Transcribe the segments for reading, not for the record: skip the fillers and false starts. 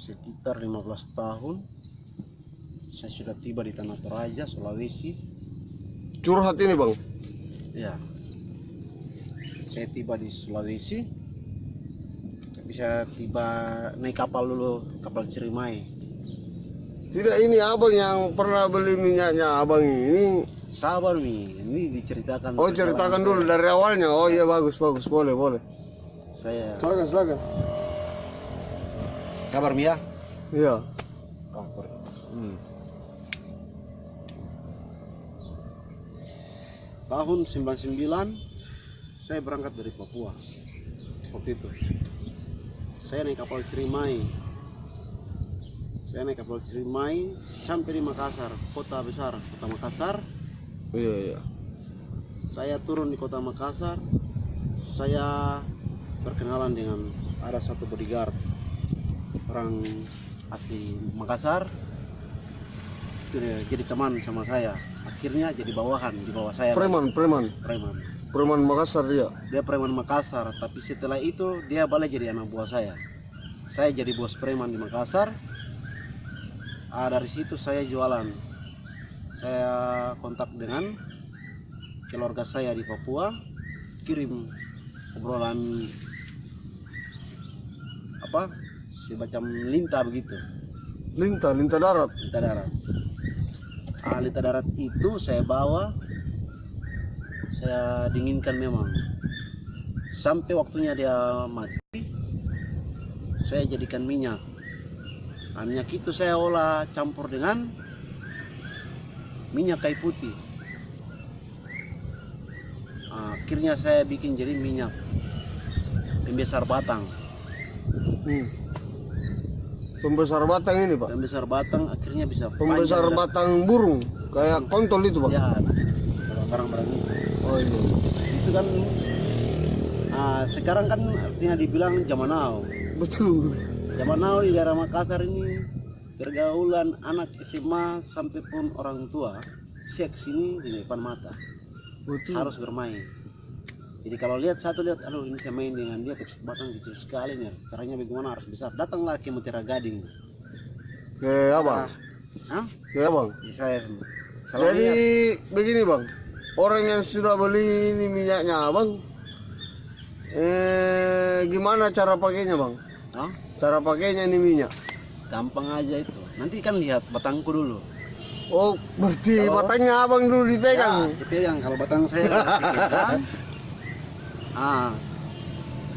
sekitar 15 tahun saya sudah tiba di Tanah Toraja, Sulawesi. Curhat ini bang. Ya, saya tiba di Sulawesi. Bisa tiba naik kapal dulu, kapal Cirimai. Tidak, ini abang yang pernah beli minyaknya abang ini. Sabar nih, ini diceritakan. Oh, ceritakan dulu dari awalnya. Oh iya, bagus, boleh. Saya Silakan. kabar Mia. Iya. Kabar. Tahun 99 saya berangkat dari Papua. Waktu itu saya naik kapal Cirimai. Sampai di Makassar, kota besar, kota Makassar. Iya. Saya turun di kota Makassar. Saya berkenalan dengan ada satu bodyguard orang asli Makassar. Itu dia jadi teman sama saya. Akhirnya jadi bawahan di bawah saya. Preman Makassar dia. Dia preman Makassar, tapi setelah itu dia balik jadi anak buah saya. Saya jadi bos preman di Makassar. Dari situ saya jualan. Saya kontak dengan keluarga saya di Papua, kirim obrolan semacam linta begitu. Linta darat. Linta darat itu saya bawa, saya dinginkan memang. Sampai waktunya dia mati, saya jadikan minyak. Minyak itu saya olah campur dengan minyak kayu putih. Akhirnya saya bikin jadi minyak pembesar batang. Pembesar batang ini pak. Pembesar batang akhirnya bisa Pembesar batang burung kayak kontol itu pak. Ya, barang-barang itu. Oh iya. Itu kan sekarang kan artinya dibilang zaman now. Betul. Zaman now di daerah Makassar ini pergaulan anak SMA sampai pun orang tua seks ini di depan mata. Betul. Harus bermain. Jadi kalau lihat aduh ini saya main dengan dia, batang kecil sekali nih. Caranya bagaimana harus besar. Datanglah ke Mutiara Gading. Ke abang. Ke abang. Saya Jadi begini bang, orang yang sudah beli ini minyaknya abang, gimana cara pakainya bang? Cara pakainya ini minyak? Gampang aja itu. Nanti kan lihat batangku dulu. Oh, berarti batangnya abang dulu dipegang? Ya, dipegang. Kalau batang saya dipegang,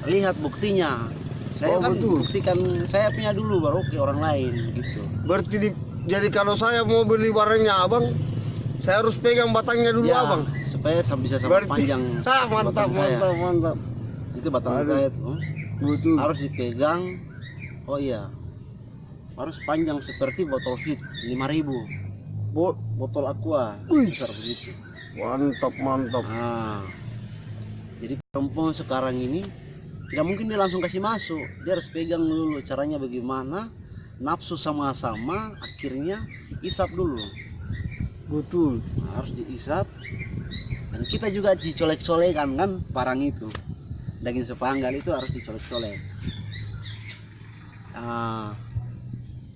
lihat buktinya. Saya kan buktikan saya punya dulu, baru ke orang lain gitu. Berarti jadi kalau saya mau beli barangnya abang, saya harus pegang batangnya dulu ya, abang? Supaya bisa sama panjang. Mantap. Itu batang saya itu. Betul. Harus dipegang. Oh iya, harus panjang seperti botol Hit 5.000. Botol aqua besar begitu. Mantap. Jadi perempuan sekarang ini tidak mungkin dia langsung kasih masuk. Dia harus pegang dulu. Caranya bagaimana? Nafsu sama-sama, akhirnya isap dulu. Betul. Harus diisap. Dan kita juga dicolek-colekan kan barang itu. Daging sepanggal itu harus dicolek-colek.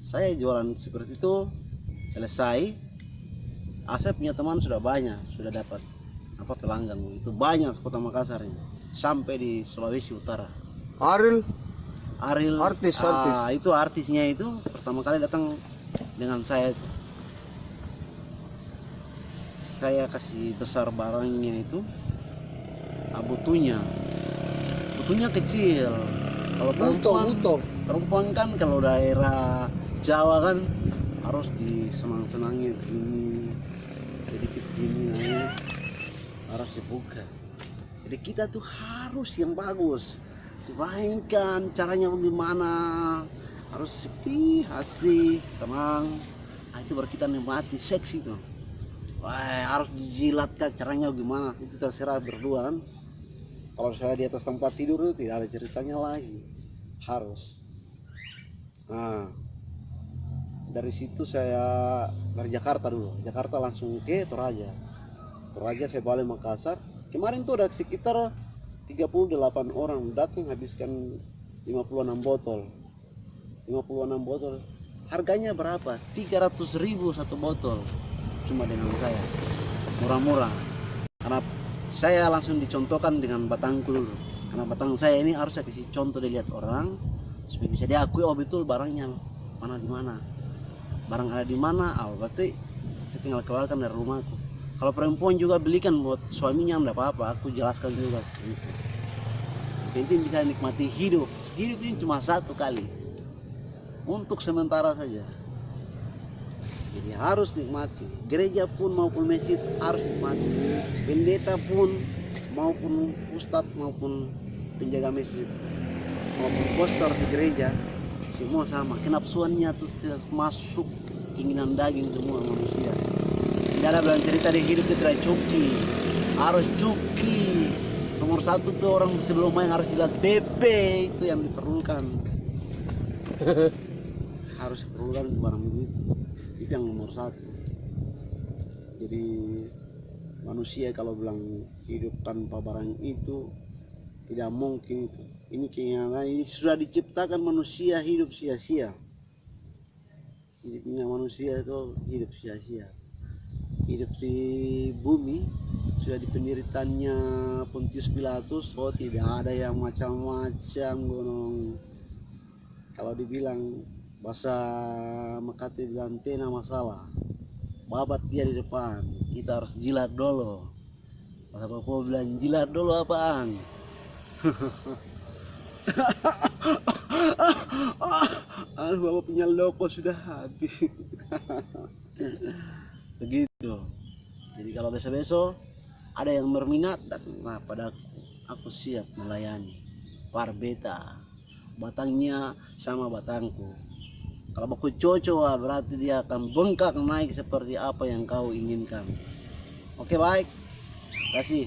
Saya jualan seperti itu selesai. Saya punya teman sudah banyak, sudah dapat pelanggan itu banyak kota Makassar ini, sampai di Sulawesi Utara. Aril artis. Itu artisnya itu pertama kali datang dengan saya itu. Saya kasih besar barangnya itu, butuhnya kecil. Kalau perempuan kan kalau daerah Jawa kan harus disenang-senangin, ini sedikit gini harus dibuka. Jadi kita tuh harus yang bagus, dimainkan caranya bagaimana, harus sepi, asik, tenang. Itu baru kita nikmati seks itu. Harus dijilatkan caranya bagaimana, itu terserah berdua kan. Kalau saya di atas tempat tidur itu tidak ada ceritanya lagi, harus. Dari situ saya dari Jakarta dulu, langsung ke Toraja saya balik Makassar. Kemarin tuh ada sekitar 38 orang datang habiskan 56 botol. 56 botol. Harganya berapa? 300.000 satu botol. Cuma dengan saya. Murah-murah. Karena saya langsung dicontohkan dengan batangku dulu. Karena batang saya ini harus saya kasih contoh dilihat orang supaya bisa diakui, oh betul barangnya mana di mana. Barang ada di mana, berarti saya tinggal keluarkan dari rumahku. Kalau perempuan juga belikan buat suaminya enggak apa-apa, aku jelaskan juga gitu. Penting bisa nikmati hidup. Hidup ini cuma satu kali. Untuk sementara saja. Jadi harus nikmati. Gereja pun maupun masjid harus nikmati. Pendeta pun maupun ustadz maupun penjaga masjid maupun pastor di gereja semua sama. Kenapsuannya itu tidak masuk keinginan daging semua manusia. Tidak ada bilang cerita di hidup itu tidak cuki. Harus cuki. Nomor satu tuh orang sebelum main harus lihat DP, itu yang diperlukan. Harus diperlukan barang begitu. Itu yang nomor satu. Jadi manusia kalau bilang hidup tanpa barang itu tidak mungkin itu. Ini keinginan, ini sudah diciptakan manusia hidup sia-sia. Hidupnya manusia itu hidup sia-sia. Hidup di bumi sudah di pendiritannya Pontius Pilatus, oh tidak ada yang macam-macam gunung. Kalau dibilang bahasa Makati bilang tena masalah, babat dia di depan, kita harus jilat dulu. Bahasa Papua bilang jilat dulu apaan? Bapak punya loko sudah habis. Begitu. Jadi kalau besok-besok ada yang berminat, nah pada aku siap melayani. Parbeta, batangnya sama batangku. Kalau baku cocok berarti dia akan bengkak naik seperti apa yang kau inginkan. Oke, baik. Terima kasih.